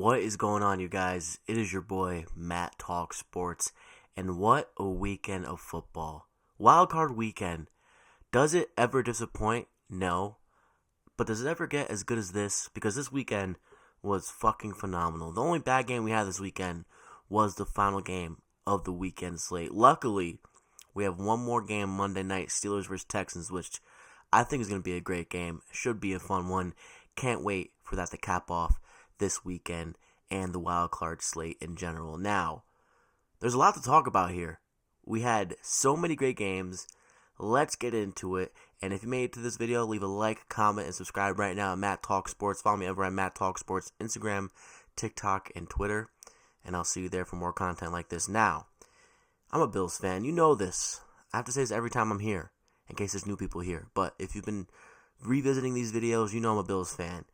What is going on, you guys? It is your boy, Matt Talk Sports, and what a weekend of football. Wildcard weekend. Does it ever disappoint? No. But does it ever get as good as this? Because this weekend was fucking phenomenal. The only bad game we had this weekend was the final game of the weekend slate. Luckily, we have one more game Monday night, Steelers vs. Texans, which I think is going to be a great game. Should be a fun one. Can't wait for that to cap off this weekend and the wild card slate in general. Now, there's a lot to talk about here. We had so many great games. Let's get into it. And if you made it to this video, leave a like, comment, and subscribe right now at Matt Talk Sports. Follow me over at Matt Talk Sports, Instagram, TikTok, and Twitter. And I'll see you there for more content like this. Now, I'm a Bills fan. You know this. I have to say this every time I'm here, in case there's new people here. But if you've been revisiting these videos, you know I'm a Bills fan.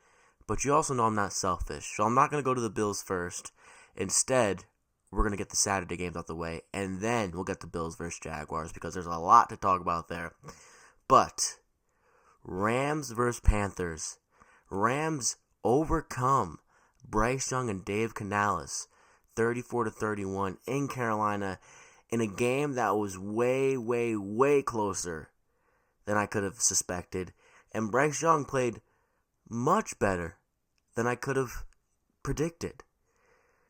But you also know I'm not selfish, so I'm not going to go to the Bills first. Instead, we're going to get the Saturday games out the way, and then we'll get the Bills versus Jaguars, because there's a lot to talk about there. But Rams versus Panthers. Rams overcome Bryce Young and Dave Canales 34-31 in Carolina in a game that was way, way, way closer than I could have suspected. And Bryce Young played much better than I could have predicted.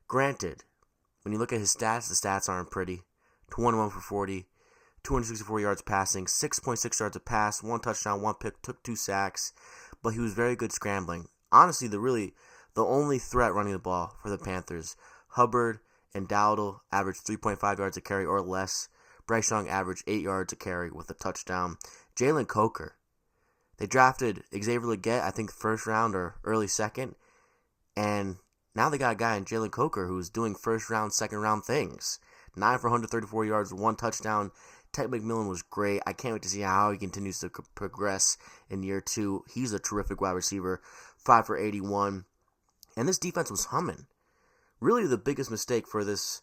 Granted, when you look at his stats, the stats aren't pretty. 21 for 40, 264 yards passing, 6.6 yards a pass, 1 touchdown, 1 pick, took 2 sacks, but he was very good scrambling. Honestly, the only threat running the ball for the Panthers, Hubbard and Dowdle averaged 3.5 yards a carry or less. Bryce Young averaged 8 yards a carry with a touchdown. Jalen Coker. They drafted Xavier Legette, I think first round or early second, and now they got a guy in Jalen Coker who's doing first round, second round things. 9 for 134 yards, 1 touchdown. Ted McMillan was great. I can't wait to see how he continues to progress in year 2. He's a terrific wide receiver. 5 for 81. And this defense was humming. Really, the biggest mistake for this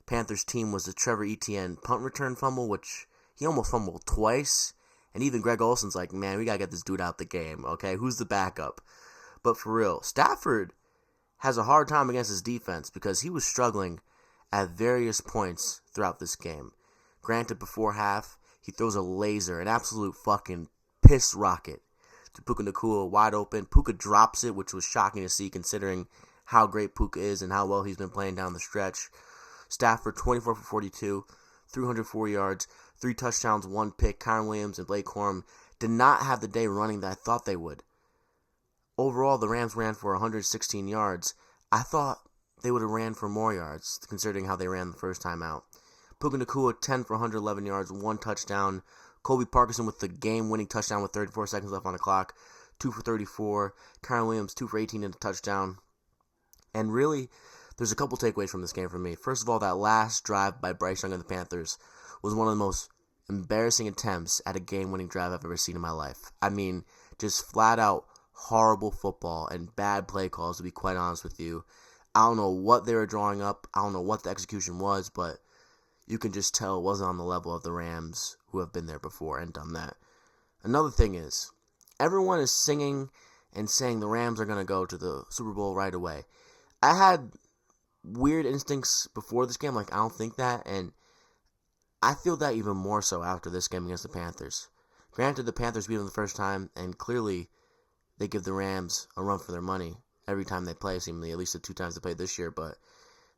Panthers team was the Trevor Etienne punt return fumble, which he almost fumbled twice. And even Greg Olson's like, man, we got to get this dude out the game, okay? Who's the backup? But for real, Stafford has a hard time against his defense because he was struggling at various points throughout this game. Granted, before half, he throws a laser, an absolute fucking piss rocket to Puka Nacua, wide open. Puka drops it, which was shocking to see considering how great Puka is and how well he's been playing down the stretch. Stafford, 24 for 42, 304 yards, 3 touchdowns, 1 pick. Kyron Williams and Blake Corum did not have the day running that I thought they would. Overall, the Rams ran for 116 yards. I thought they would have ran for more yards, considering how they ran the first time out. Puka Nacua, 10 for 111 yards, 1 touchdown. Colby Parkinson with the game-winning touchdown with 34 seconds left on the clock, 2 for 34. Kyron Williams, 2 for 18 and a touchdown. And really, there's a couple takeaways from this game for me. First of all, that last drive by Bryce Young and the Panthers was one of the most embarrassing attempts at a game-winning drive I've ever seen in my life. I mean, just flat-out horrible football and bad play calls, to be quite honest with you. I don't know what they were drawing up. I don't know what the execution was, but you can just tell it wasn't on the level of the Rams who have been there before and done that. Another thing is, everyone is singing and saying the Rams are going to go to the Super Bowl right away. I had weird instincts before this game, like I don't think that, and I feel that even more so after this game against the Panthers. Granted, the Panthers beat them the first time, and clearly they give the Rams a run for their money every time they play, seemingly, at least the 2 times they played this year, but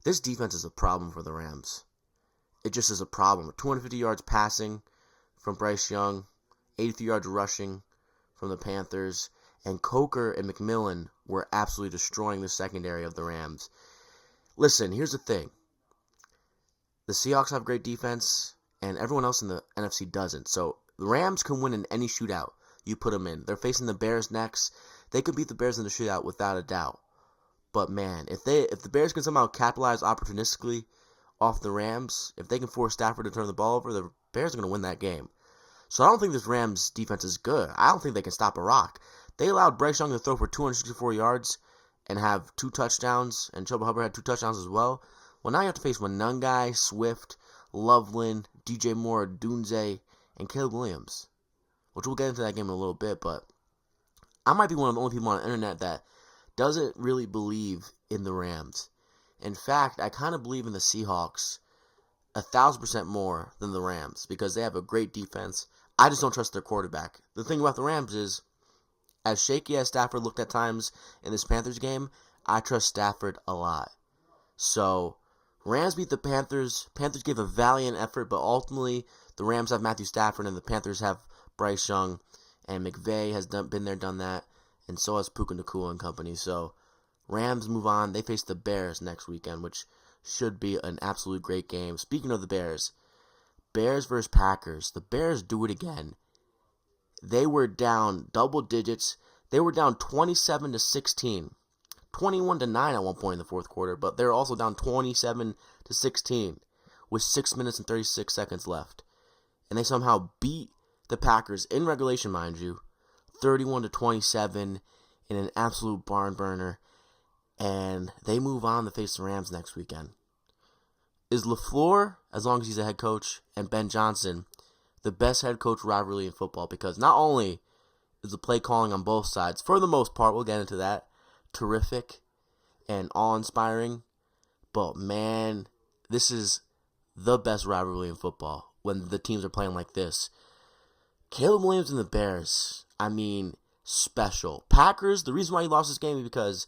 this defense is a problem for the Rams. It just is a problem. 250 yards passing from Bryce Young, 83 yards rushing from the Panthers, and Coker and McMillan were absolutely destroying the secondary of the Rams. Listen, here's the thing. The Seahawks have great defense, and everyone else in the NFC doesn't. So the Rams can win in any shootout you put them in. They're facing the Bears next. They could beat the Bears in the shootout without a doubt. But man, if the Bears can somehow capitalize opportunistically off the Rams, if they can force Stafford to turn the ball over, the Bears are going to win that game. So I don't think this Rams defense is good. I don't think they can stop a rock. They allowed Bryce Young to throw for 264 yards and have 2 touchdowns, and Chuba Hubbard had 2 touchdowns as well. Well, now you have to face Monangai, Swift, Loveland, DJ Moore, Dunze, and Caleb Williams, which we'll get into that game in a little bit, but I might be one of the only people on the internet that doesn't really believe in the Rams. In fact, I kind of believe in the Seahawks 1,000% more than the Rams because they have a great defense. I just don't trust their quarterback. The thing about the Rams is, as shaky as Stafford looked at times in this Panthers game, I trust Stafford a lot. So, Rams beat the Panthers. Panthers gave a valiant effort, but ultimately, the Rams have Matthew Stafford and the Panthers have Bryce Young. And McVay has been there, done that. And so has Puka Nacua and company. So, Rams move on. They face the Bears next weekend, which should be an absolute great game. Speaking of the Bears versus Packers. The Bears do it again. They were down double digits. They were down 27-16. 21-9 at one point in the fourth quarter, but they're also down 27-16 with 6 minutes and 36 seconds left. And they somehow beat the Packers in regulation, mind you, 31-27 in an absolute barn burner. And they move on to face the Rams next weekend. Is LaFleur, as long as he's a head coach, and Ben Johnson the best head coach rivalry in football? Because not only is the play calling on both sides, for the most part, we'll get into that, terrific and awe-inspiring, but man, this is the best rivalry in football when the teams are playing like this. Caleb Williams and the Bears, special. Packers, the reason why he lost this game is because,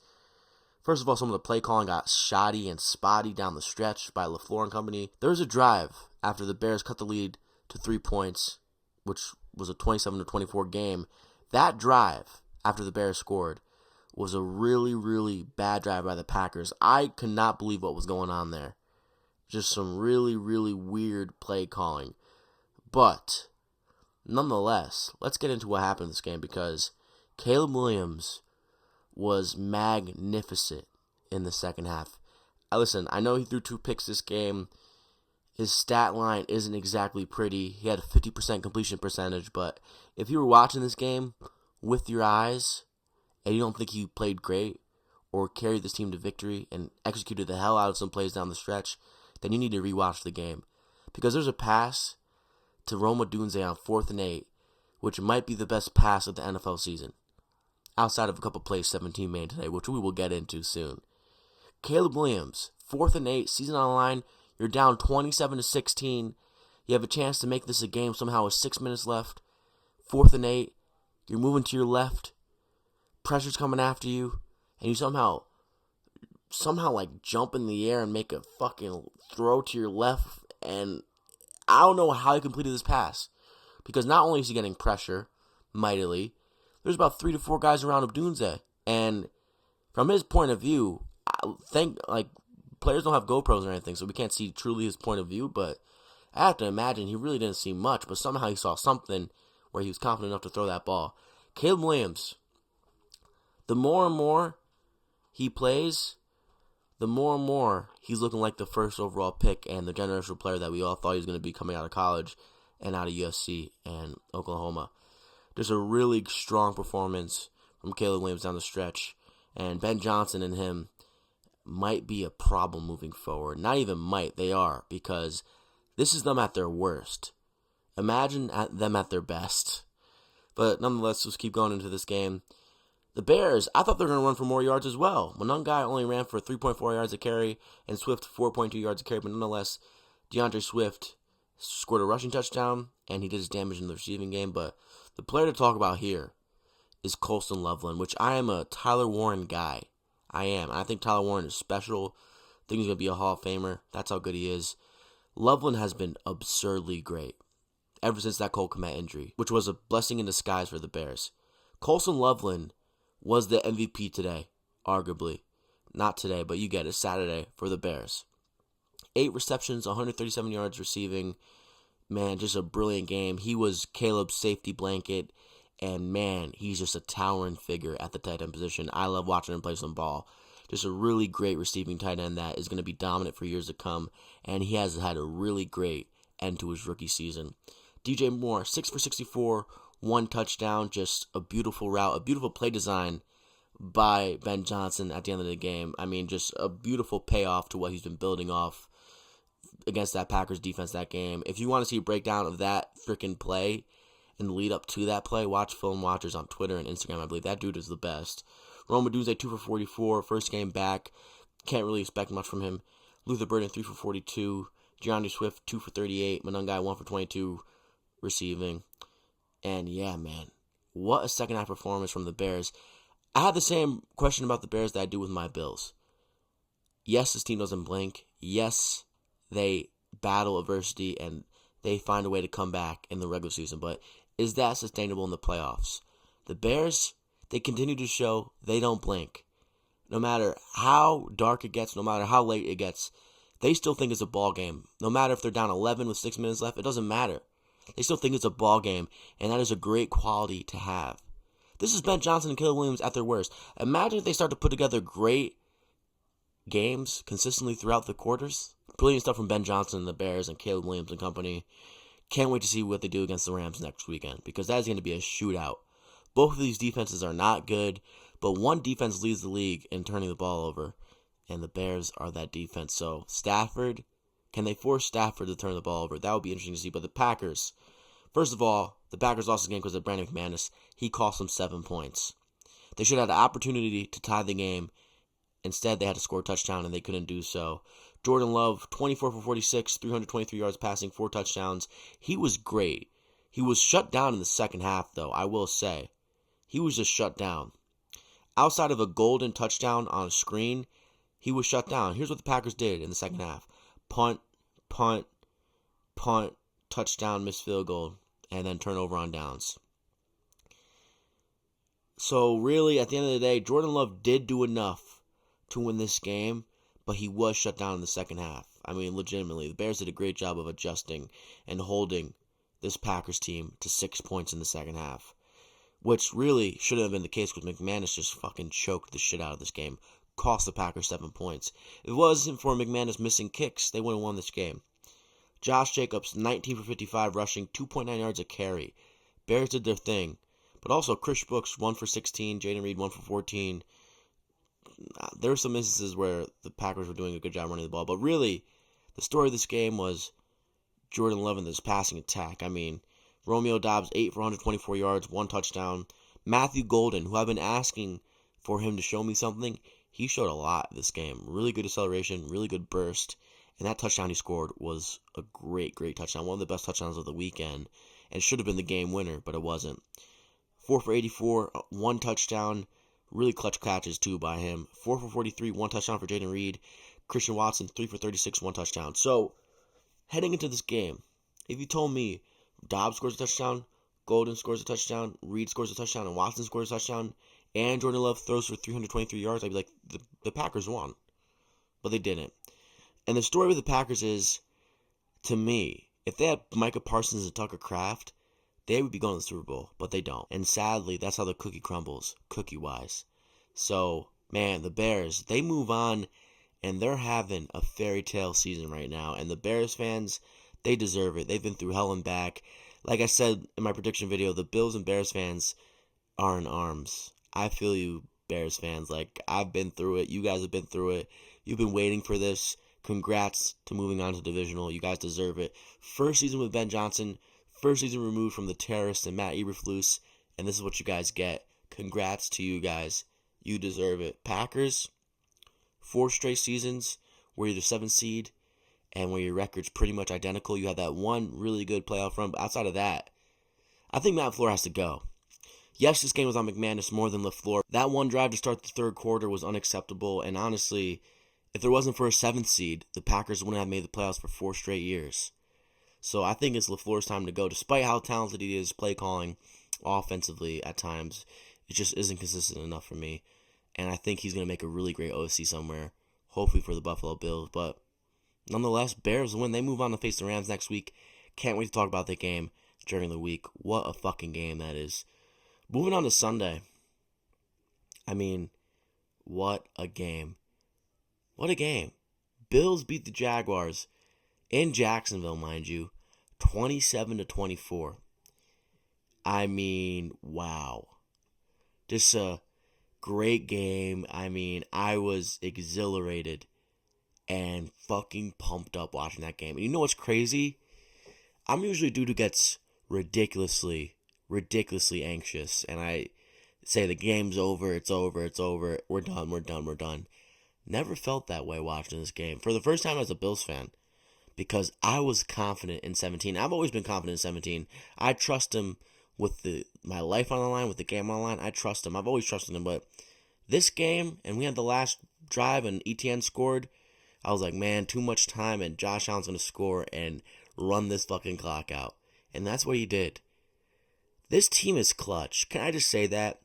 first of all, some of the play calling got shoddy and spotty down the stretch by LaFleur and company. There was a drive after the Bears cut the lead to 3 points, which was a 27-24 game. That drive, after the Bears scored, was a really, really bad drive by the Packers. I could not believe what was going on there. Just some really, really weird play calling. But, nonetheless, let's get into what happened in this game because Caleb Williams was magnificent in the second half. Listen, I know he threw 2 picks this game. His stat line isn't exactly pretty. He had a 50% completion percentage, but if you were watching this game with your eyes and you don't think he played great or carried this team to victory and executed the hell out of some plays down the stretch, then you need to rewatch the game. Because there's a pass to Rome Odunze on 4th and 8, which might be the best pass of the NFL season, outside of a couple plays 17 made today, which we will get into soon. Caleb Williams, 4th and 8, season on the line. You're down 27-16. You have a chance to make this a game somehow with 6 minutes left. 4th and 8. You're moving to your left. Pressure's coming after you. And you somehow like jump in the air and make a fucking throw to your left. And I don't know how he completed this pass. Because not only is he getting pressure mightily, there's about 3 to 4 guys around Odunze. And from his point of view, players don't have GoPros or anything, so we can't see truly his point of view, but I have to imagine he really didn't see much, but somehow he saw something where he was confident enough to throw that ball. Caleb Williams, the more and more he plays, the more and more he's looking like the first overall pick and the generational player that we all thought he was going to be coming out of college and out of USC and Oklahoma. Just a really strong performance from Caleb Williams down the stretch, and Ben Johnson and him might be a problem moving forward. Not even might, they are, because this is them at their worst. Imagine them at their best. But nonetheless, let's keep going into this game. The Bears, I thought they were going to run for more yards as well. Monungai only ran for 3.4 yards a carry, and Swift 4.2 yards a carry, but nonetheless, DeAndre Swift scored a rushing touchdown, and he did his damage in the receiving game. But the player to talk about here is Colston Loveland, which I am a Tyler Warren guy. I am. I think Tyler Warren is special. I think he's going to be a Hall of Famer. That's how good he is. Loveland has been absurdly great ever since that Cole Kmet injury, which was a blessing in disguise for the Bears. Colston Loveland was the MVP today, arguably. Not today, but you get it, Saturday for the Bears. 8 receptions, 137 yards receiving. Man, just a brilliant game. He was Caleb's safety blanket. And man, he's just a towering figure at the tight end position. I love watching him play some ball. Just a really great receiving tight end that is going to be dominant for years to come. And he has had a really great end to his rookie season. DJ Moore, 6 for 64, 1 touchdown. Just a beautiful route, a beautiful play design by Ben Johnson at the end of the game. Just a beautiful payoff to what he's been building off against that Packers defense that game. If you want to see a breakdown of that freaking play and the lead up to that play, watch Film Watchers on Twitter and Instagram. I believe that dude is the best. Rome Odunze, 2 for 44, first game back. Can't really expect much from him. Luther Burden, 3 for 42. Gianni Swift, 2 for 38. Manungai, 1 for 22 receiving. And yeah, man, what a second half performance from the Bears. I had the same question about the Bears that I do with my Bills. Yes, this team doesn't blink. Yes, they battle adversity and they find a way to come back in the regular season. But is that sustainable in the playoffs? The Bears, they continue to show they don't blink. No matter how dark it gets, no matter how late it gets, they still think it's a ball game. No matter if they're down 11 with 6 minutes left, it doesn't matter. They still think it's a ball game, and that is a great quality to have. This is Ben Johnson and Caleb Williams at their worst. Imagine if they start to put together great games consistently throughout the quarters. Brilliant stuff from Ben Johnson and the Bears and Caleb Williams and company. Can't wait to see what they do against the Rams next weekend, because that is going to be a shootout. Both of these defenses are not good, but one defense leads the league in turning the ball over, and the Bears are that defense. So Stafford, can they force Stafford to turn the ball over? That would be interesting to see. But the Packers, first of all, the Packers lost the game because of Brandon McManus. He cost them 7 points. They should have had an opportunity to tie the game. Instead, they had to score a touchdown, and they couldn't do so. Jordan Love, 24 for 46, 323 yards passing, 4 touchdowns. He was great. He was shut down in the second half, though, I will say. He was just shut down. Outside of a golden touchdown on a screen, he was shut down. Here's what the Packers did in the second half. Punt, punt, punt, touchdown, missed field goal, and then turnover on downs. So really, at the end of the day, Jordan Love did do enough to win this game, but he was shut down in the second half. I mean, legitimately, the Bears did a great job of adjusting and holding this Packers team to 6 points in the second half, which really shouldn't have been the case because McManus just fucking choked the shit out of this game. Cost the Packers 7 points. If it wasn't for McManus missing kicks, they would have won this game. Josh Jacobs, 19 for 55 rushing, 2.9 yards a carry. Bears did their thing. But also Chris Brooks, 1 for 16, Jaden Reed, 1 for 14. There were some instances where the Packers were doing a good job running the ball. But really, the story of this game was Jordan Love and this passing attack. I mean, Romeo Doubs, 8 for 124 yards, 1 touchdown. Matthew Golden, who I've been asking for him to show me something, he showed a lot this game. Really good acceleration, really good burst. And that touchdown he scored was a great, great touchdown. One of the best touchdowns of the weekend. And should have been the game winner, but it wasn't. 4 for 84, 1 touchdown. Really clutch catches, too, by him. 4 for 43, 1 touchdown for Jaden Reed. Christian Watson, 3 for 36, 1 touchdown. So, heading into this game, if you told me Dobbs scores a touchdown, Golden scores a touchdown, Reed scores a touchdown, and Watson scores a touchdown, and Jordan Love throws for 323 yards, I'd be like, the Packers won. But they didn't. And the story with the Packers is, to me, if they had Micah Parsons and Tucker Kraft, they would be going to the Super Bowl, but they don't. And sadly, that's how the cookie crumbles, cookie-wise. So, man, the Bears, they move on, and they're having a fairy tale season right now. And the Bears fans, they deserve it. They've been through hell and back. Like I said in my prediction video, the Bills and Bears fans are in arms. I feel you, Bears fans. Like, I've been through it. You guys have been through it. You've been waiting for this. Congrats to moving on to divisional. You guys deserve it. First season with Ben Johnson. First season removed from the terrorists and Matt Eberflus. And this is what you guys get. Congrats to you guys. You deserve it. Packers, 4 straight seasons where you're the 7th seed and where your record's pretty much identical. You had that one really good playoff run. But outside of that, I think Matt LaFleur has to go. Yes, this game was on McManus more than LaFleur. That one drive to start the third quarter was unacceptable. And honestly, if there wasn't for a 7th seed, the Packers wouldn't have made the playoffs for 4 straight years. So I think it's LaFleur's time to go. Despite how talented he is play calling offensively at times, it just isn't consistent enough for me. And I think he's going to make a really great OC somewhere, hopefully for the Buffalo Bills. But nonetheless, Bears win. They move on to face the Rams next week. Can't wait to talk about that game during the week. What a fucking game that is. Moving on to Sunday. I mean, what a game. What a game. Bills beat the Jaguars in Jacksonville, mind you, 27-24. I mean, wow. Just a great game. I mean, I was exhilarated and fucking pumped up watching that game. And you know what's crazy? I'm usually a dude who gets ridiculously anxious. And I say the game's over, it's over, it's over, we're done, we're done, we're done. Never felt that way watching this game. For the first time as a Bills fan, because I was confident in 17. I've always been confident in 17. I trust him with my life on the line, with the game on the line. I trust him. I've always trusted him. But this game, and we had the last drive, and ETN scored, I was like, man, too much time, and Josh Allen's going to score and run this fucking clock out. And that's what he did. This team is clutch. Can I just say that?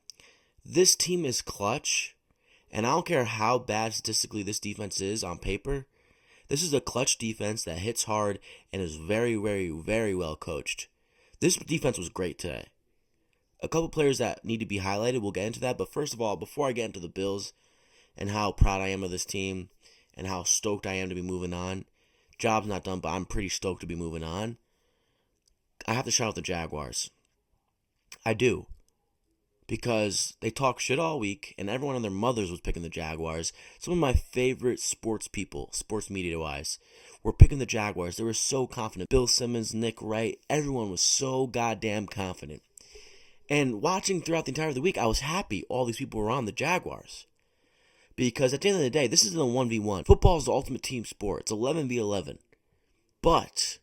This team is clutch. And I don't care how bad statistically this defense is on paper. This is a clutch defense that hits hard and is very, very, very well coached. This defense was great today. A couple players that need to be highlighted, we'll get into that. But first of all, before I get into the Bills and how proud I am of this team and how stoked I am to be moving on, job's not done, but I'm pretty stoked to be moving on. I have to shout out the Jaguars. I do. Because they talk shit all week, and everyone and their mothers was picking the Jaguars. Some of my favorite sports people, sports media-wise, were picking the Jaguars. They were so confident. Bill Simmons, Nick Wright, everyone was so goddamn confident. And watching throughout the entire of the week, I was happy all these people were on the Jaguars. Because at the end of the day, this isn't a 1v1. Football is the ultimate team sport. It's 11v11. But,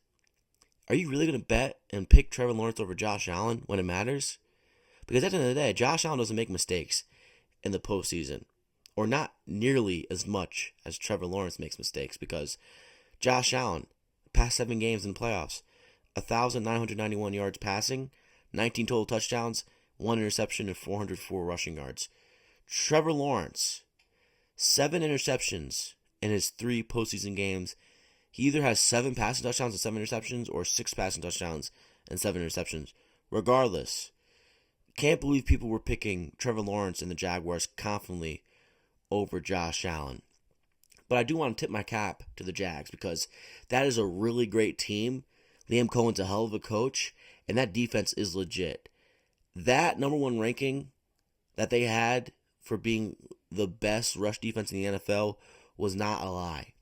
are you really going to bet and pick Trevor Lawrence over Josh Allen when it matters? Because at the end of the day, Josh Allen doesn't make mistakes in the postseason. Or not nearly as much as Trevor Lawrence makes mistakes. Because Josh Allen, past 7 games in the playoffs, 1,991 yards passing, 19 total touchdowns, 1 interception, and 404 rushing yards. Trevor Lawrence, 7 interceptions in his 3 postseason games. He either has 7 passing touchdowns and 7 interceptions, or 6 passing touchdowns and 7 interceptions. Regardless, can't believe people were picking Trevor Lawrence and the Jaguars confidently over Josh Allen. But I do want to tip my cap to the Jags because that is a really great team. Liam Cohen's a hell of a coach, and that defense is legit. That number 1 ranking that they had for being the best rush defense in the NFL was not a lie.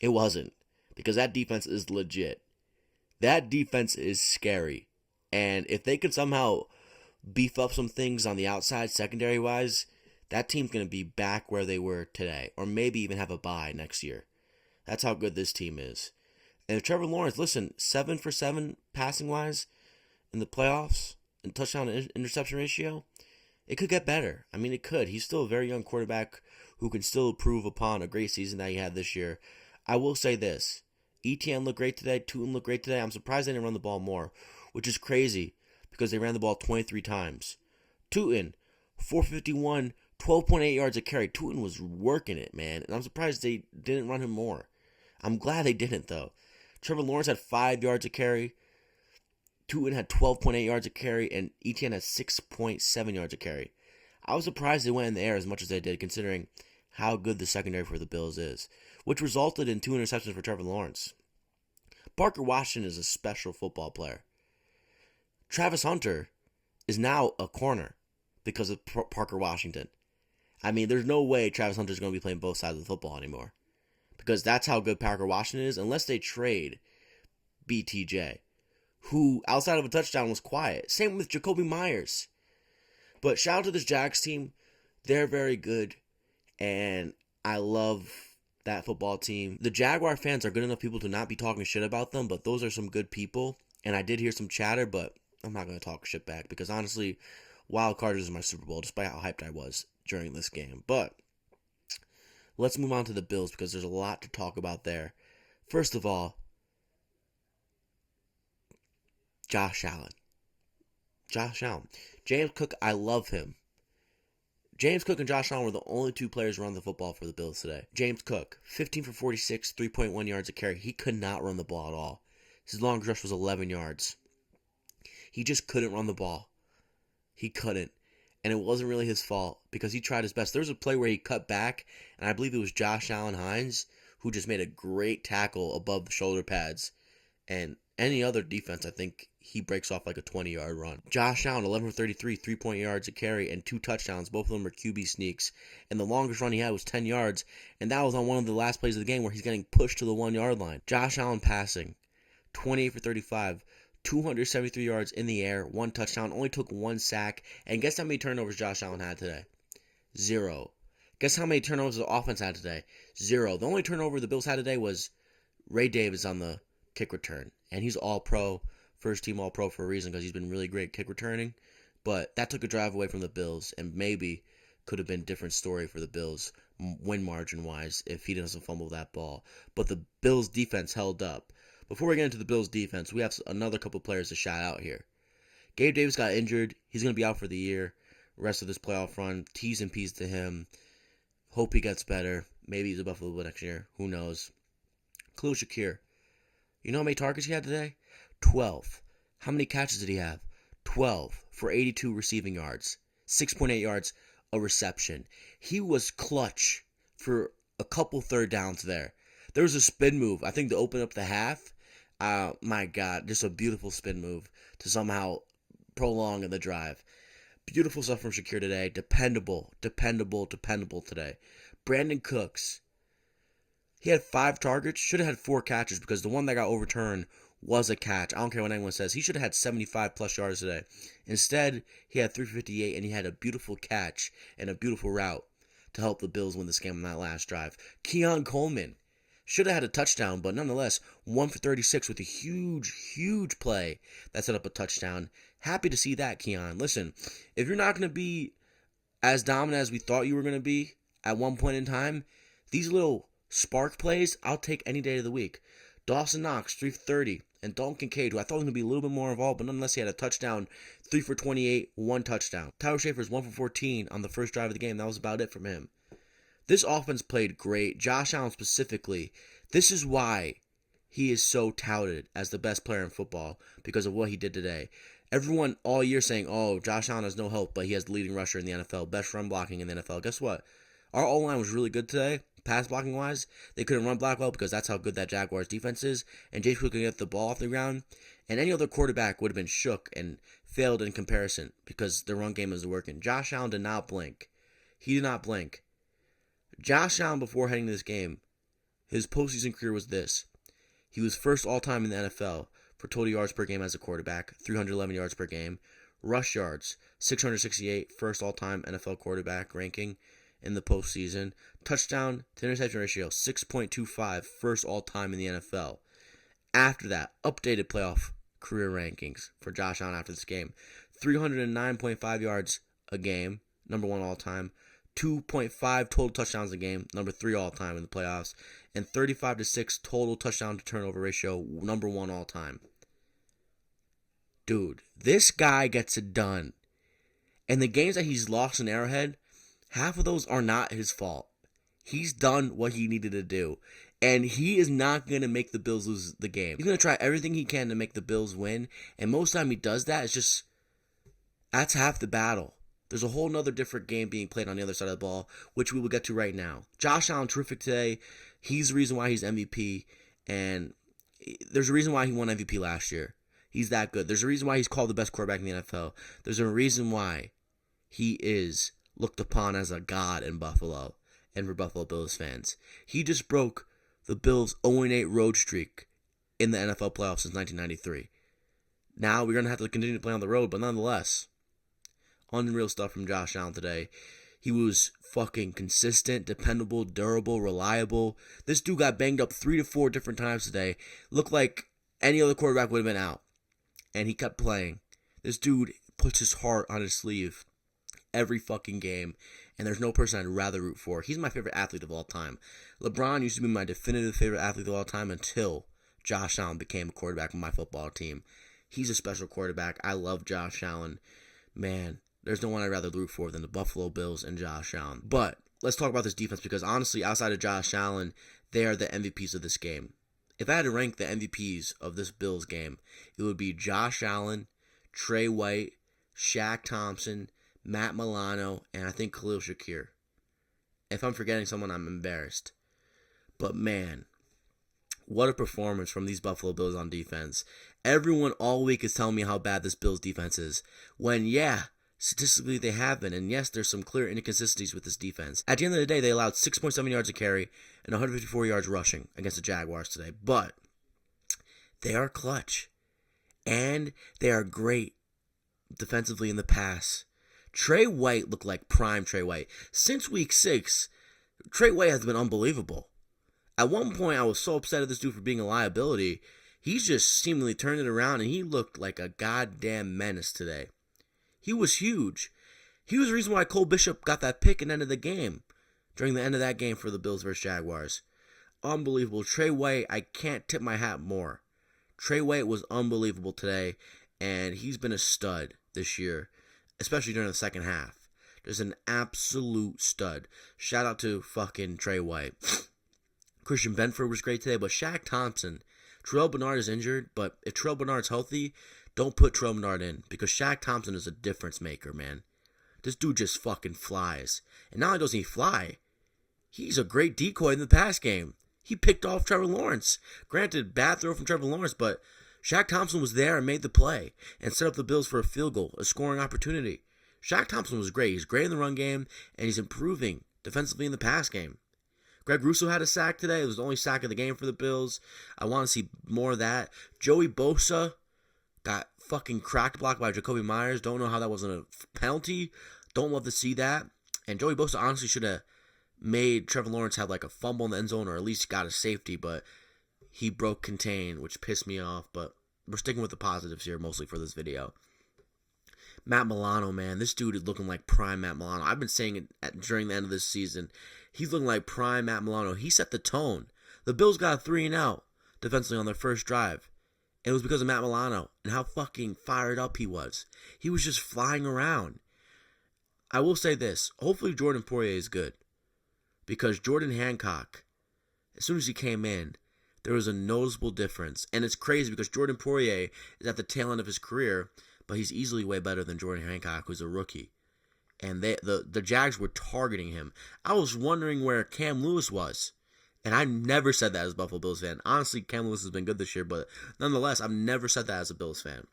It wasn't, because that defense is legit. That defense is scary. And if they could somehow beef up some things on the outside, secondary-wise, that team's going to be back where they were today, or maybe even have a bye next year. That's how good this team is. And if Trevor Lawrence, listen, 7 for 7 passing-wise in the playoffs, and touchdown to interception ratio, it could get better. I mean, it could. He's still a very young quarterback who can still improve upon a great season that he had this year. I will say this. ETN looked great today. Tootin looked great today. I'm surprised they didn't run the ball more, which is crazy because they ran the ball 23 times. Tootin, 451, 12.8 yards a carry. Tootin was working it, man, and I'm surprised they didn't run him more. I'm glad they didn't, though. Trevor Lawrence had 5 yards a carry. Tootin had 12.8 yards a carry, and ETN had 6.7 yards a carry. I was surprised they went in the air as much as they did, considering how good the secondary for the Bills is, which resulted in 2 interceptions for Trevor Lawrence. Parker Washington is a special football player. Travis Hunter is now a corner because of Parker Washington. I mean, there's no way Travis Hunter is going to be playing both sides of the football anymore, because that's how good Parker Washington is, unless they trade BTJ, who outside of a touchdown was quiet. Same with Jacoby Myers. But shout out to this Jags team. They're very good, and I love that football team. The Jaguar fans are good enough people to not be talking shit about them, but those are some good people. And I did hear some chatter, but I'm not going to talk shit back because honestly, Wildcard is my Super Bowl, despite how hyped I was during this game. But let's move on to the Bills because there's a lot to talk about there. First of all, Josh Allen. James Cook, I love him. James Cook and Josh Allen were the only 2 players who run the football for the Bills today. James Cook, 15 for 46, 3.1 yards a carry. He could not run the ball at all. His longest rush was 11 yards. He just couldn't run the ball. He couldn't. And it wasn't really his fault because he tried his best. There was a play where he cut back, and I believe it was Josh Allen Hines who just made a great tackle above the shoulder pads. And any other defense, I think he breaks off like a 20-yard run. Josh Allen, 11 for 33, 3 yards a carry, and 2 touchdowns. Both of them were QB sneaks. And the longest run he had was 10 yards, and that was on one of the last plays of the game where he's getting pushed to the 1-yard line. Josh Allen passing, 28 for 35, 273 yards in the air, 1 touchdown, only took 1 sack. And guess how many turnovers Josh Allen had today? 0. Guess how many turnovers the offense had today? 0. The only turnover the Bills had today was Ray Davis on the kick return. And he's all-pro, first-team all-pro for a reason because he's been really great kick returning. But that took a drive away from the Bills and maybe could have been a different story for the Bills win margin-wise if he doesn't fumble that ball. But the Bills' defense held up. Before we get into the Bills' defense, we have another couple players to shout out here. Gabe Davis got injured. He's going to be out for the year. Rest of this playoff run, T's and P's to him. Hope he gets better. Maybe he's a Buffalo Bill next year. Who knows? Khalil Shakir. You know how many targets he had today? 12. How many catches did he have? 12 for 82 receiving yards. 6.8 yards a reception. He was clutch for a couple third downs there. There was a spin move, I think, to open up the half. My God, just a beautiful spin move to somehow prolong in the drive. Beautiful stuff from Shakir today. Dependable today. Brandon Cooks. He had 5 targets. Should have had 4 catches because the one that got overturned was a catch. I don't care what anyone says. He should have had 75-plus yards today. Instead, he had 358, and he had a beautiful catch and a beautiful route to help the Bills win this game on that last drive. Keon Coleman should have had a touchdown, but nonetheless, 1 for 36 with a huge play that set up a touchdown. Happy to see that, Keon. Listen, if you're not going to be as dominant as we thought you were going to be at one point in time, these little spark plays, I'll take any day of the week. Dawson Knox, 3 for 30, and Dalton Kincaid, who I thought was going to be a little bit more involved, but nonetheless, he had a touchdown, 3 for 28, 1 touchdown. Tyler Schaefer's 1 for 14 on the first drive of the game. That was about it from him. This offense played great. Josh Allen specifically. This is why he is so touted as the best player in football, because of what he did today. Everyone all year saying, oh, Josh Allen has no help, but he has the leading rusher in the NFL, best run blocking in the NFL. Guess what? Our O-line was really good today, pass blocking wise. They couldn't run block well because that's how good that Jaguars defense is. And James Cook could get the ball off the ground. And any other quarterback would have been shook and failed in comparison because the run game is working. Josh Allen did not blink. He did not blink. Josh Allen, before heading to this game, his postseason career was this. He was first all-time in the NFL for total yards per game as a quarterback, 311 yards per game. Rush yards, 668, first all-time NFL quarterback ranking in the postseason. Touchdown to interception ratio, 6.25, first all-time in the NFL. After that, updated playoff career rankings for Josh Allen after this game. 309.5 yards a game, number 1 all-time. 2.5 total touchdowns a game, number 3 all-time in the playoffs. And 35-6 total touchdown to turnover ratio, number 1 all-time. Dude, this guy gets it done. And the games that he's lost in Arrowhead, half of those are not his fault. He's done what he needed to do. And he is not going to make the Bills lose the game. He's going to try everything he can to make the Bills win. And most of the time he does that, it's just, that's half the battle. There's a whole nother different game being played on the other side of the ball, which we will get to right now. Josh Allen, terrific today. He's the reason why he's MVP. And there's a reason why he won MVP last year. He's that good. There's a reason why he's called the best quarterback in the NFL. There's a reason why he is looked upon as a god in Buffalo and for Buffalo Bills fans. He just broke the Bills' 0-8 road streak in the NFL playoffs since 1993. Now we're going to have to continue to play on the road, but nonetheless, unreal stuff from Josh Allen today. He was fucking consistent, dependable, durable, reliable. This dude got banged up 3 to 4 different times today. Looked like any other quarterback would have been out. And he kept playing. This dude puts his heart on his sleeve every fucking game. And there's no person I'd rather root for. He's my favorite athlete of all time. LeBron used to be my definitive favorite athlete of all time until Josh Allen became a quarterback of my football team. He's a special quarterback. I love Josh Allen. Man, there's no one I'd rather root for than the Buffalo Bills and Josh Allen. But let's talk about this defense because honestly, outside of Josh Allen, they are the MVPs of this game. If I had to rank the MVPs of this Bills game, it would be Josh Allen, Trey White, Shaq Thompson, Matt Milano, and I think Khalil Shakir. If I'm forgetting someone, I'm embarrassed. But man, what a performance from these Buffalo Bills on defense. Everyone all week is telling me how bad this Bills defense is. When, yeah, statistically they have been. And yes, there's some clear inconsistencies with this defense. At the end of the day, they allowed 6.7 yards a carry and 154 yards rushing against the Jaguars today. But they are clutch. and they are great defensively in the pass. Trey White looked like prime Trey White. Since week 6, Trey White has been unbelievable. At one point, I was so upset at this dude for being a liability. He's just seemingly turned it around, and he looked like a goddamn menace today. He was huge. He was the reason why Cole Bishop got that pick and ended the game during the end of that game for the Bills versus Jaguars. Unbelievable. Trey White, I can't tip my hat more. Trey White was unbelievable today, and he's been a stud this year, especially during the second half. Just an absolute stud. Shout out to fucking Trey White. Christian Benford was great today, but Shaq Thompson, Terrell Bernard is injured, but if Terrell Bernard's healthy, don't put Terrell Bernard in, because Shaq Thompson is a difference maker, man. This dude just fucking flies. And not only does he fly, he's a great decoy in the pass game. He picked off Trevor Lawrence. Granted, bad throw from Trevor Lawrence, but Shaq Thompson was there and made the play and set up the Bills for a field goal, a scoring opportunity. Shaq Thompson was great. He's great in the run game, and he's improving defensively in the pass game. Greg Russo had a sack today. It was the only sack of the game for the Bills. I want to see more of that. Joey Bosa got fucking cracked blocked by Jacoby Myers. Don't know how that wasn't a penalty. Don't love to see that. And Joey Bosa honestly should have made Trevor Lawrence have like a fumble in the end zone, or at least got a safety, but he broke contain, which pissed me off. But we're sticking with the positives here mostly for this video. Matt Milano, man, this dude is looking like prime Matt Milano. I've been saying it during the end of this season. He's looking like prime Matt Milano. He set the tone. The Bills got a 3-and-out defensively on their first drive. It was because of Matt Milano and how fucking fired up he was. He was just flying around. I will say this. Hopefully Jordan Poirier is good. Because Jordan Hancock, as soon as he came in, there was a noticeable difference. And it's crazy because Jordan Poirier is at the tail end of his career, but he's easily way better than Jordan Hancock, who's a rookie. And the Jags were targeting him. I was wondering where Cam Lewis was. And I never said that as a Buffalo Bills fan. Honestly, Cam Lewis has been good this year, but nonetheless, I've never said that as a Bills fan.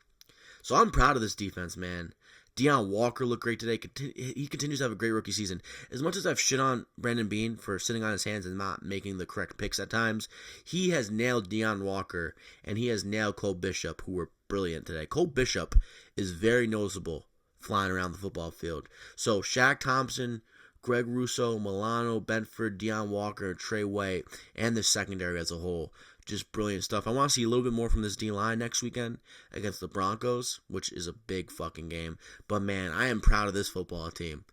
So I'm proud of this defense, man. Deion Walker looked great today. He continues to have a great rookie season. As much as I've shit on Brandon Beane for sitting on his hands and not making the correct picks at times, he has nailed Deion Walker, and he has nailed Cole Bishop, who were brilliant today. Cole Bishop is very noticeable flying around the football field. So Shaq Thompson, Greg Russo, Milano, Benford, Deion Walker, Trey White, and the secondary as a whole. Just brilliant stuff. I want to see a little bit more from this D-line next weekend against the Broncos, which is a big fucking game. But, man, I am proud of this football team.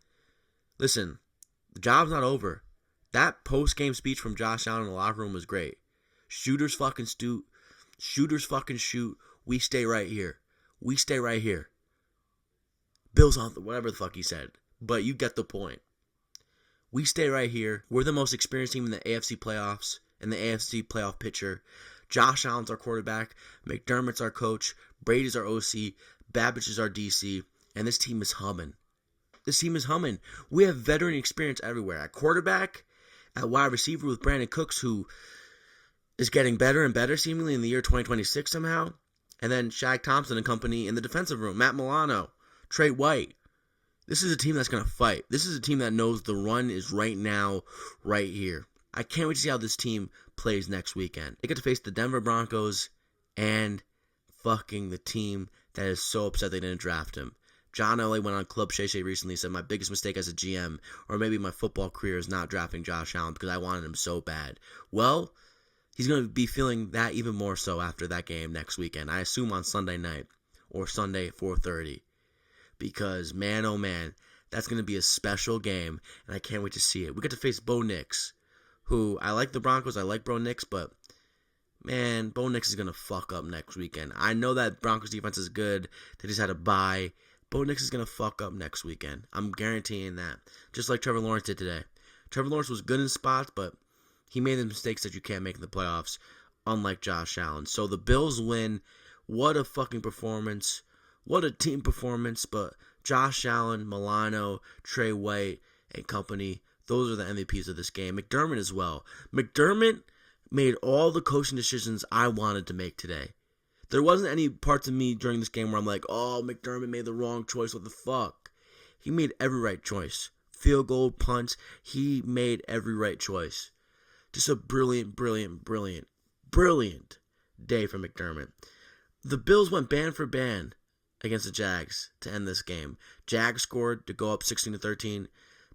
Listen, the job's not over. That post-game speech from Josh Allen in the locker room was great. Shooters fucking shoot. Shooters fucking shoot. We stay right here. We stay right here. Bills on whatever the fuck he said. But you get the point. We stay right here. We're the most experienced team in the AFC playoffs. And the AFC playoff picture. Josh Allen's our quarterback. McDermott's our coach. Brady's our OC. Babbage is our DC. And this team is humming. This team is humming. We have veteran experience everywhere. At quarterback, at wide receiver with Brandon Cooks, who is getting better and better seemingly in the year 2026 somehow. And then Shaq Thompson and company in the defensive room. Matt Milano. Trey White. This is a team that's going to fight. This is a team that knows the run is right now, right here. I can't wait to see how this team plays next weekend. They get to face the Denver Broncos and fucking the team that is so upset they didn't draft him. John Elway went on Club Shay Shay recently and said, my biggest mistake as a GM, or maybe my football career, is not drafting Josh Allen because I wanted him so bad. Well, he's going to be feeling that even more so after that game next weekend. I assume on Sunday night or Sunday at 4:30. Because, man, oh man, that's going to be a special game, and I can't wait to see it. We get to face Bo Nix, who, I like the Broncos, I like Bo Nix, but, man, Bo Nix is going to fuck up next weekend. I know that Broncos defense is good. They just had a bye. Bo Nix is going to fuck up next weekend. I'm guaranteeing that. Just like Trevor Lawrence did today. Trevor Lawrence was good in spots, but he made the mistakes that you can't make in the playoffs, unlike Josh Allen. So the Bills win. What a fucking performance. What a team performance. But Josh Allen, Milano, Trey White, and company, those are the MVPs of this game. McDermott as well. McDermott made all the coaching decisions I wanted to make today. There wasn't any parts of me during this game where I'm like, oh, McDermott made the wrong choice. What the fuck? He made every right choice. Field goal, punts. He made every right choice. Just a brilliant day for McDermott. The Bills went band for band against the Jags to end this game. Jags scored to go up 16-13.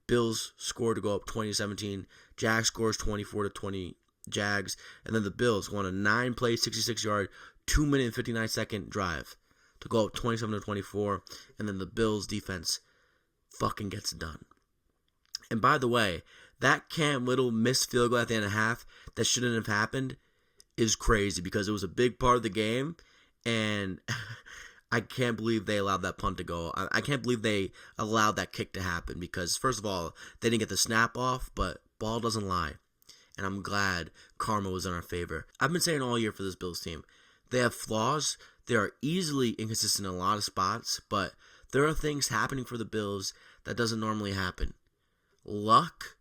Bills scored to go up 20-17. Jags scores 24-20 Jags. And then the Bills go on a 9-play, 66-yard, 2-minute and 59-second drive to go up 27-24. And then the Bills defense fucking gets it done. And by the way, that Cam Little missed field goal at the end of half that shouldn't have happened is crazy because it was a big part of the game. And I can't believe they allowed that punt to go. I can't believe they allowed that kick to happen because, first of all, they didn't get the snap off, but ball doesn't lie. And I'm glad karma was in our favor. I've been saying all year for this Bills team, they have flaws. They are easily inconsistent in a lot of spots, but there are things happening for the Bills that doesn't normally happen. Luck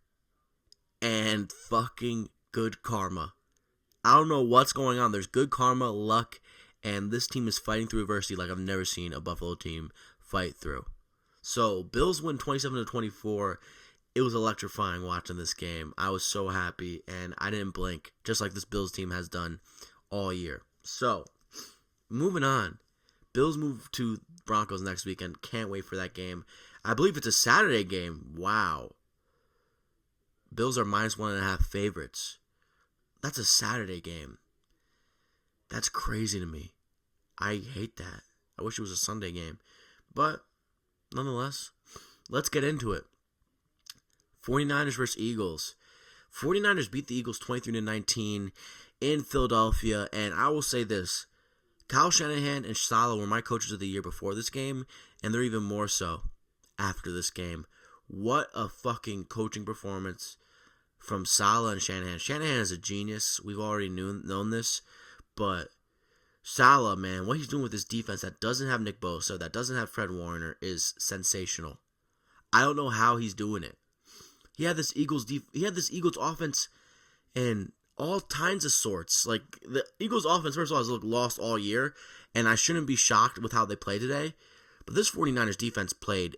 and fucking good karma. I don't know what's going on. There's good karma, luck, and this team is fighting through adversity like I've never seen a Buffalo team fight through. So, Bills win 27-24. It was electrifying watching this game. I was so happy, and I didn't blink, just like this Bills team has done all year. So, moving on. Bills move to Broncos next weekend. Can't wait for that game. I believe it's a Saturday game. Wow. Bills are -1.5 favorites. That's a Saturday game. That's crazy to me. I hate that. I wish it was a Sunday game. But, nonetheless, let's get into it. 49ers versus Eagles. 49ers beat the Eagles 23-19 in Philadelphia. And I will say this. Kyle Shanahan and Saleh were my coaches of the year before this game. And they're even more so after this game. What a fucking coaching performance from Saleh and Shanahan. Shanahan is a genius. We've already known this. But Saleh, man, what he's doing with this defense that doesn't have Nick Bosa, that doesn't have Fred Warner, is sensational. I don't know how he's doing it. He had this Eagles offense in all kinds of sorts. Like, the Eagles offense, first of all, has looked lost all year, and I shouldn't be shocked with how they play today. But this 49ers defense played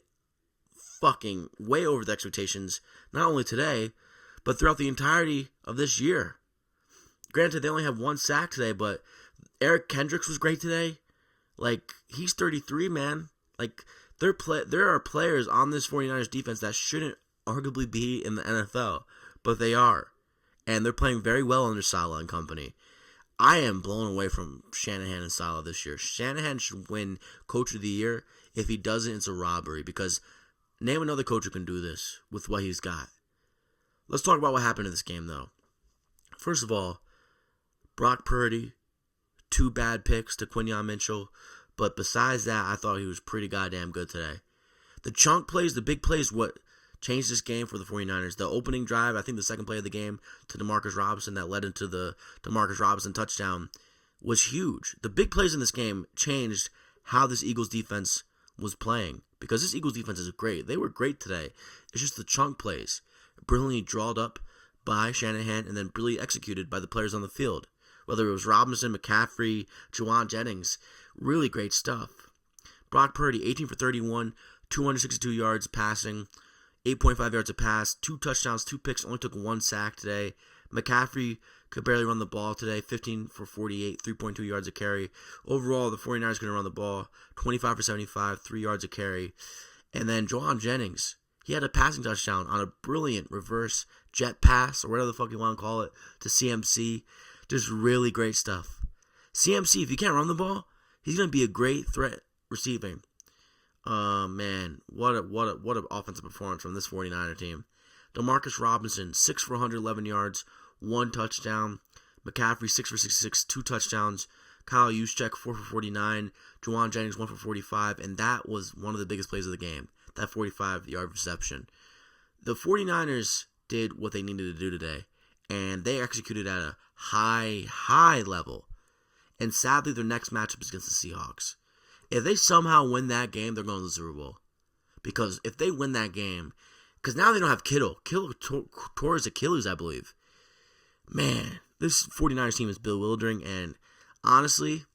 fucking way over the expectations, not only today, but throughout the entirety of this year. Granted, they only have one sack today, but Eric Kendricks was great today. Like, he's 33, man. Like, there are players on this 49ers defense that shouldn't arguably be in the NFL, but they are. And they're playing very well under Saleh and company. I am blown away from Shanahan and Saleh this year. Shanahan should win Coach of the Year. If he doesn't, it's a robbery, because name another coach who can do this with what he's got. Let's talk about what happened in this game, though. First of all, Brock Purdy, 2 bad picks to Quinyon Mitchell. But besides that, I thought he was pretty goddamn good today. The chunk plays, the big plays, what changed this game for the 49ers. The opening drive, I think the second play of the game to DeMarcus Robinson that led into the DeMarcus Robinson touchdown was huge. The big plays in this game changed how this Eagles defense was playing. Because this Eagles defense is great. They were great today. It's just the chunk plays. Brilliantly drawn up by Shanahan and then brilliantly executed by the players on the field. Whether it was Robinson, McCaffrey, Juwan Jennings. Really great stuff. Brock Purdy, 18 for 31, 262 yards passing, 8.5 yards a pass, 2 touchdowns, 2 picks, only took 1 sack today. McCaffrey could barely run the ball today, 15 for 48, 3.2 yards a carry. Overall, the 49ers going to run the ball, 25 for 75, 3 yards a carry. And then Juwan Jennings, he had a passing touchdown on a brilliant reverse jet pass, or whatever the fuck you want to call it, to CMC. Just really great stuff. CMC, if he can't run the ball, he's going to be a great threat receiving. Man, what an offensive performance from this 49er team. DeMarcus Robinson, 6 for 111 yards, 1 touchdown. McCaffrey, 6 for 66, 2 touchdowns. Kyle Juszczyk, 4 for 49. Juwan Jennings, 1 for 45. And that was one of the biggest plays of the game, that 45-yard reception. The 49ers did what they needed to do today, and they executed at a high level. And sadly, their next matchup is against the Seahawks. If they somehow win that game, they're going to the Super Bowl. Because if they win that game, because now they don't have Kittle. Kittle tore his Achilles, I believe. Man, this 49ers team is bewildering. And honestly,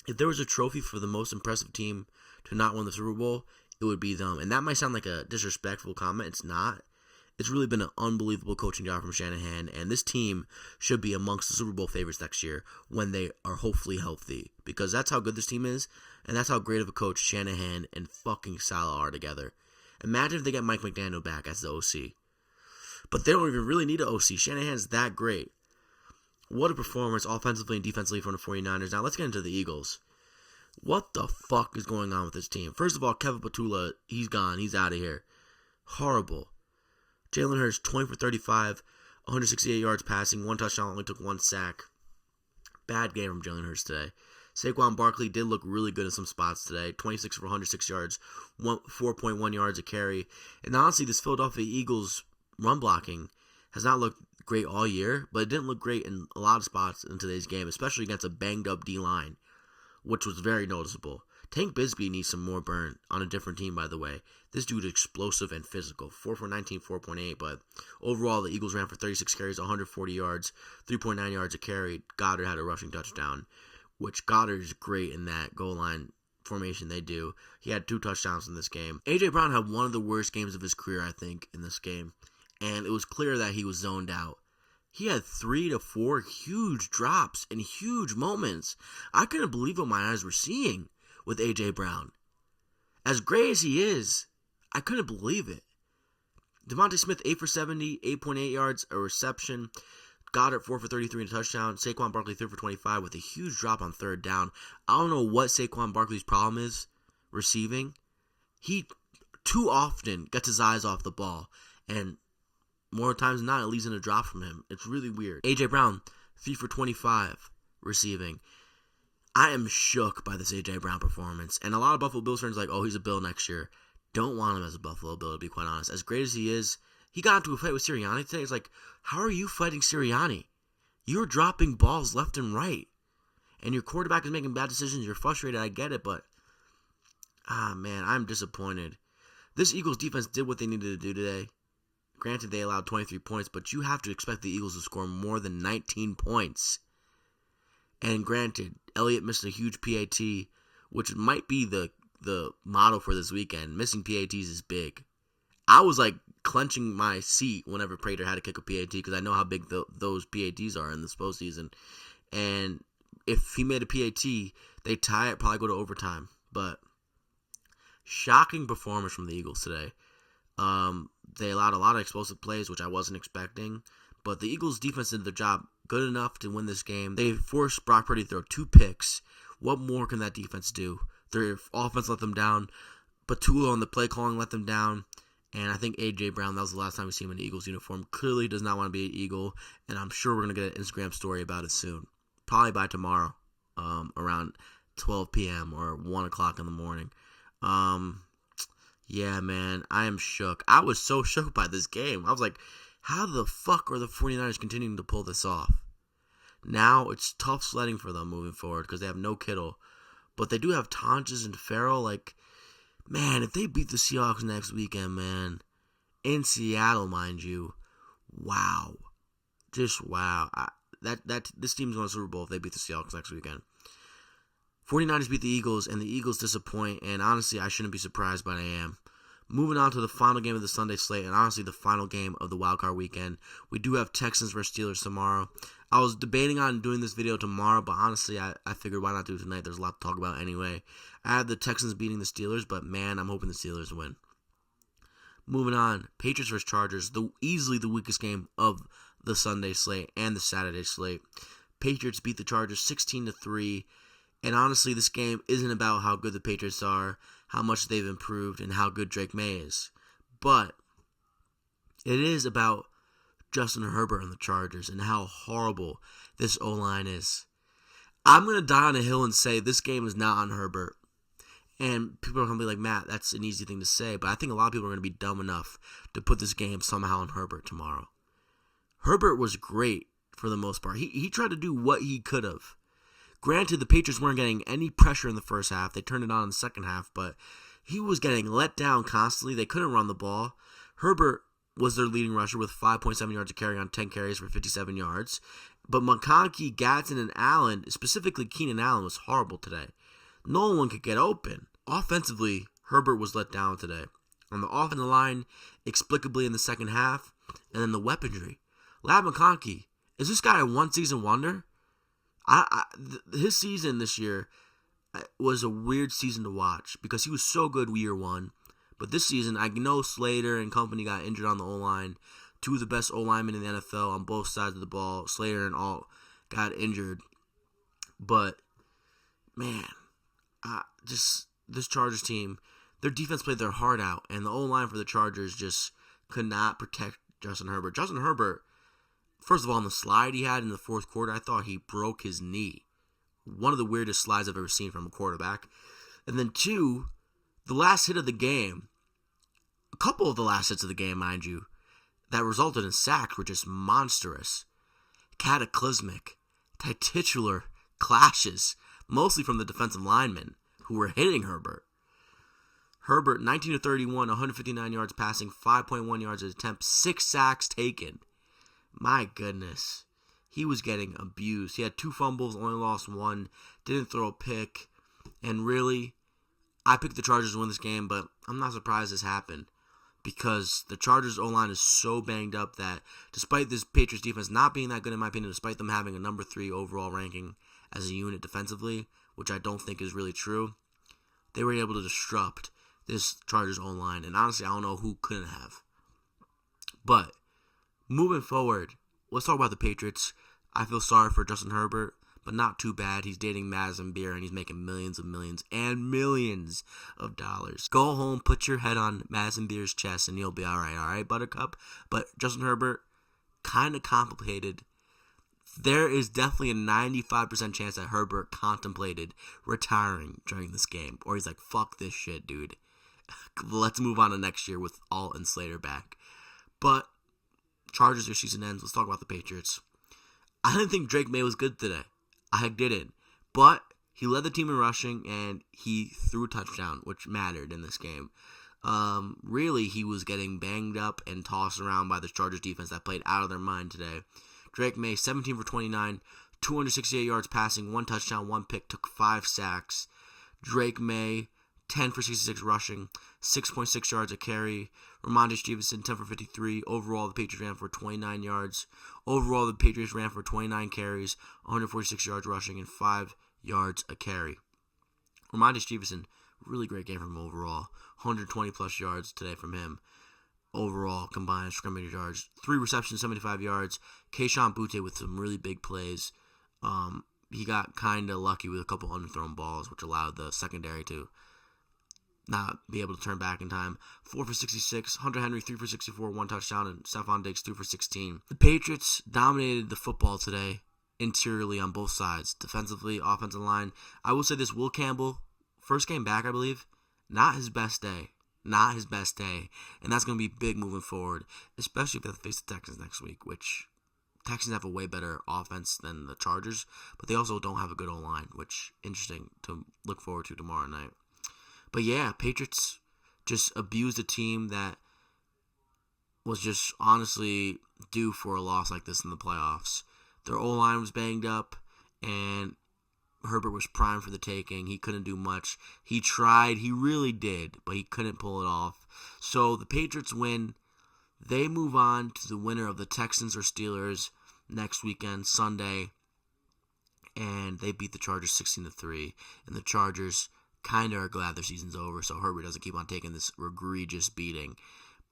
if there was a trophy for the most impressive team to not win the Super Bowl, it would be them. And that might sound like a disrespectful comment. It's not. It's really been an unbelievable coaching job from Shanahan, and this team should be amongst the Super Bowl favorites next year when they are hopefully healthy, because that's how good this team is, and that's how great of a coach Shanahan and fucking Salah are together. Imagine if they get Mike McDaniel back as the OC. But they don't even really need an OC. Shanahan's that great. What a performance offensively and defensively from the 49ers. Now let's get into the Eagles. What the fuck is going on with this team? First of all, Kevin Patula, he's gone. He's out of here. Horrible. Jalen Hurts, 20 for 35, 168 yards passing, 1 touchdown, only took 1 sack. Bad game from Jalen Hurts today. Saquon Barkley did look really good in some spots today. 26 for 106 yards, 4.1 yards a carry. And honestly, this Philadelphia Eagles run blocking has not looked great all year, but it didn't look great in a lot of spots in today's game, especially against a banged-up D-line, which was very noticeable. Tank Bigsby needs some more burn on a different team, by the way. This dude is explosive and physical. 4 for 19, 4.8, but overall, the Eagles ran for 36 carries, 140 yards, 3.9 yards a carry. Goddard had a rushing touchdown, which Goddard is great in that goal line formation they do. He had 2 touchdowns in this game. A.J. Brown had one of the worst games of his career, I think, in this game, and it was clear that he was zoned out. He had 3 to 4 huge drops and huge moments. I couldn't believe what my eyes were seeing with A.J. Brown. As great as he is, I couldn't believe it. Devontae Smith, 8 for 70, 8.8 yards, a reception. Goddard, 4 for 33 and a touchdown. Saquon Barkley, 3 for 25 with a huge drop on third down. I don't know what Saquon Barkley's problem is receiving. He too often gets his eyes off the ball, and more times than not, it leads in a drop from him. It's really weird. A.J. Brown, 3 for 25 receiving. I am shook by this A.J. Brown performance. And a lot of Buffalo Bills fans are like, oh, he's a Bill next year. Don't want him as a Buffalo Bill, to be quite honest. As great as he is, he got into a fight with Sirianni today. It's like, how are you fighting Sirianni? You're dropping balls left and right. And your quarterback is making bad decisions. You're frustrated. I get it, but, man, I'm disappointed. This Eagles defense did what they needed to do today. Granted, they allowed 23 points, but you have to expect the Eagles to score more than 19 points. And granted, Elliott missed a huge PAT, which might be the motto for this weekend. Missing PATs is big. I was like clenching my seat whenever Prater had to kick a PAT because I know how big those PATs are in this postseason. And if he made a PAT, they tie it, probably go to overtime. But shocking performance from the Eagles today. They allowed a lot of explosive plays, which I wasn't expecting. But the Eagles' defense did their job good enough to win this game. They forced Brock Purdy to throw 2 picks. What more can that defense do? Their offense let them down. Patula on the play calling let them down. And I think A.J. Brown, that was the last time we see him in an Eagles uniform, clearly does not want to be an Eagle. And I'm sure we're going to get an Instagram story about it soon. Probably by tomorrow, around 12 p.m. or 1 o'clock in the morning. Yeah, man, I am shook. I was so shook by this game. I was like, how the fuck are the 49ers continuing to pull this off? Now it's tough sledding for them moving forward because they have no Kittle. But they do have Tonches and Farrell. Like, man, if they beat the Seahawks next weekend, man, in Seattle, mind you, wow. Just wow. This team's going to Super Bowl if they beat the Seahawks next weekend. 49ers beat the Eagles, and the Eagles disappoint, and honestly, I shouldn't be surprised, but I am. Moving on to the final game of the Sunday slate, and honestly, the final game of the Wildcard weekend. We do have Texans versus Steelers tomorrow. I was debating on doing this video tomorrow, but honestly, I figured why not do it tonight? There's a lot to talk about anyway. I have the Texans beating the Steelers, but man, I'm hoping the Steelers win. Moving on, Patriots versus Chargers, easily the weakest game of the Sunday slate and the Saturday slate. Patriots beat the Chargers 16-3. And honestly, this game isn't about how good the Patriots are, how much they've improved, and how good Drake May is. But it is about Justin Herbert and the Chargers and how horrible this O-line is. I'm going to die on a hill and say this game is not on Herbert. And people are going to be like, Matt, that's an easy thing to say. But I think a lot of people are going to be dumb enough to put this game somehow on Herbert tomorrow. Herbert was great for the most part. He tried to do what he could have. Granted, the Patriots weren't getting any pressure in the first half. They turned it on in the second half, but he was getting let down constantly. They couldn't run the ball. Herbert was their leading rusher with 5.7 yards a carry on 10 carries for 57 yards. But McConkey, Gadsden, and Allen, specifically Keenan Allen, was horrible today. No one could get open. Offensively, Herbert was let down today. On the offensive line, explicably in the second half, and then the weaponry. Ladd McConkey, is this guy a one-season wonder? His season this year was a weird season to watch because he was so good year one. But this season, I know Slater and company got injured on the O-line. Two of the best O-linemen in the NFL on both sides of the ball. Slater and all got injured. But, man, just this Chargers team, their defense played their heart out. And the O-line for the Chargers just could not protect Justin Herbert. Justin Herbert, first of all, on the slide he had in the fourth quarter, I thought he broke his knee. One of the weirdest slides I've ever seen from a quarterback. And then two, the last hit of the game, a couple of the last hits of the game, mind you, that resulted in sacks were just monstrous. Cataclysmic, titular clashes, mostly from the defensive linemen who were hitting Herbert. Herbert, 19 to 31, 159 yards passing, 5.1 yards an attempt, 6 sacks taken. My goodness. He was getting abused. He had 2 fumbles, only lost 1, didn't throw a pick. And really, I picked the Chargers to win this game, but I'm not surprised this happened. Because the Chargers O-line is so banged up that despite this Patriots defense not being that good in my opinion, despite them having a number 3 overall ranking as a unit defensively, which I don't think is really true, they were able to disrupt this Chargers O-line. And honestly, I don't know who couldn't have. But moving forward, let's talk about the Patriots. I feel sorry for Justin Herbert, but not too bad. He's dating Madison Beer, and he's making millions and millions of dollars. Go home, put your head on Madison Beer's chest, and you'll be all right, Buttercup? But Justin Herbert, kind of complicated. There is definitely a 95% chance that Herbert contemplated retiring during this game. Or he's like, fuck this shit, dude. Let's move on to next year with Alt and Slater back. But Chargers, their season ends. Let's talk about the Patriots. I didn't think Drake May was good today. I didn't. But he led the team in rushing, and he threw a touchdown, which mattered in this game. Really, he was getting banged up and tossed around by the Chargers defense that played out of their mind today. Drake May, 17 for 29, 268 yards passing, 1 touchdown, 1 pick, took 5 sacks. Drake May, 10 for 66 rushing, 6.6 yards a carry. Ramondre Stevenson, 10 for 53. Overall, the Patriots ran for 29 yards. Overall, the Patriots ran for 29 carries, 146 yards rushing, and 5 yards a carry. Ramondre Stevenson, really great game from him overall. 120-plus yards today from him. Overall, combined scrimmage yards. 3 receptions, 75 yards. Kayshon Boutte with some really big plays. He got kind of lucky with a couple underthrown balls, which allowed the secondary to not be able to turn back in time. 4 for 66. Hunter Henry, 3 for 64, 1 touchdown, and Stephon Diggs, 2 for 16. The Patriots dominated the football today, interiorly on both sides. Defensively, offensive line. I will say this, Will Campbell, first game back, I believe, not his best day. Not his best day. And that's going to be big moving forward, especially if they have to face the Texans next week, which Texans have a way better offense than the Chargers, but they also don't have a good O-line, which interesting to look forward to tomorrow night. But yeah, Patriots just abused a team that was just honestly due for a loss like this in the playoffs. Their O-line was banged up, and Herbert was primed for the taking. He couldn't do much. He tried. He really did, but he couldn't pull it off. So the Patriots win. They move on to the winner of the Texans or Steelers next weekend, Sunday, and they beat the Chargers 16-3. And the Chargers kind of are glad their season's over, so Herbert doesn't keep on taking this egregious beating.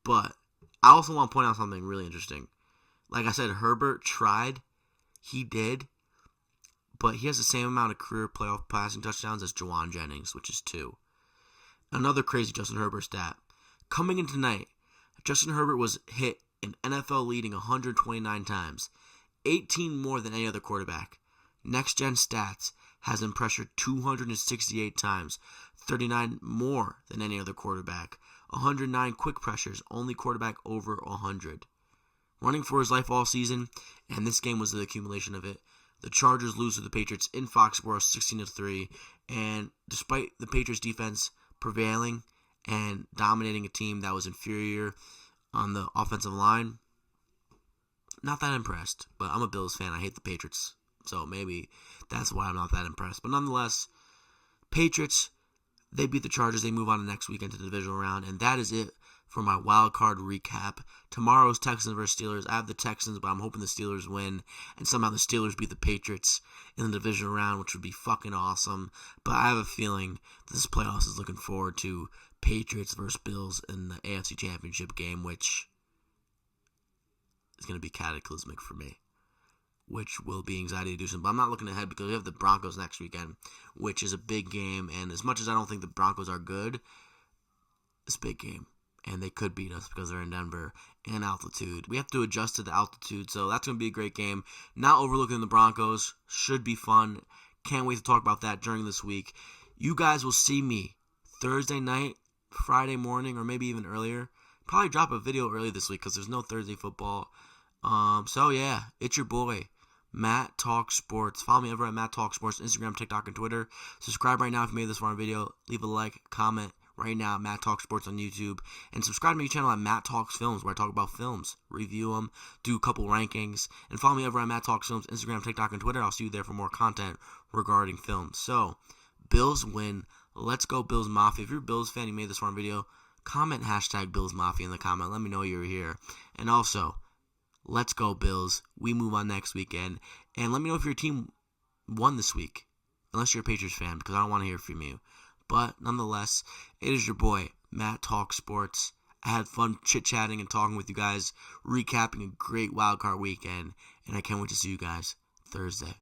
But I also want to point out something really interesting. Like I said, Herbert tried. He did. But he has the same amount of career playoff passing touchdowns as Jawan Jennings, which is 2. Another crazy Justin Herbert stat. Coming in tonight, Justin Herbert was hit an NFL leading 129 times, 18 more than any other quarterback. Next Gen Stats has him pressured 268 times, 39 more than any other quarterback. 109 quick pressures, only quarterback over 100. Running for his life all season, and this game was the accumulation of it. The Chargers lose to the Patriots in Foxborough 16-3, and despite the Patriots defense prevailing and dominating a team that was inferior on the offensive line, not that impressed. But I'm a Bills fan. I hate the Patriots, so maybe that's why I'm not that impressed. But nonetheless, Patriots, they beat the Chargers. They move on to next weekend to the divisional round, and that is it for my wild card recap. Tomorrow's Texans versus Steelers. I have the Texans, but I'm hoping the Steelers win, and somehow the Steelers beat the Patriots in the divisional round, which would be fucking awesome. But I have a feeling this playoffs is looking forward to Patriots versus Bills in the AFC Championship game, which is going to be cataclysmic for me, which will be anxiety-inducing. But I'm not looking ahead because we have the Broncos next weekend, which is a big game. And as much as I don't think the Broncos are good, it's a big game. And they could beat us because they're in Denver and altitude. We have to adjust to the altitude, so that's going to be a great game. Not overlooking the Broncos. Should be fun. Can't wait to talk about that during this week. You guys will see me Thursday night, Friday morning, or maybe even earlier. Probably drop a video early this week because there's no Thursday football. So yeah, it's your boy, Matt Talk Sports. Follow me over at Matt Talk Sports, Instagram, TikTok, and Twitter. Subscribe right now if you made this far on video. Leave a like, comment right now, Matt Talk Sports on YouTube. And subscribe to my channel at Matt Talks Films, where I talk about films, review them, do a couple rankings. And follow me over at Matt Talks Films, Instagram, TikTok, and Twitter. I'll see you there for more content regarding films. So, Bills win. Let's go Bills Mafia. If you're a Bills fan, you made this far on video, comment hashtag Bills Mafia in the comment. Let me know you're here. And also, let's go Bills. We move on next weekend. And let me know if your team won this week, unless you're a Patriots fan, because I don't want to hear from you. But nonetheless, it is your boy, Matt Talk Sports. I had fun chit-chatting and talking with you guys, recapping a great wildcard weekend, and I can't wait to see you guys Thursday.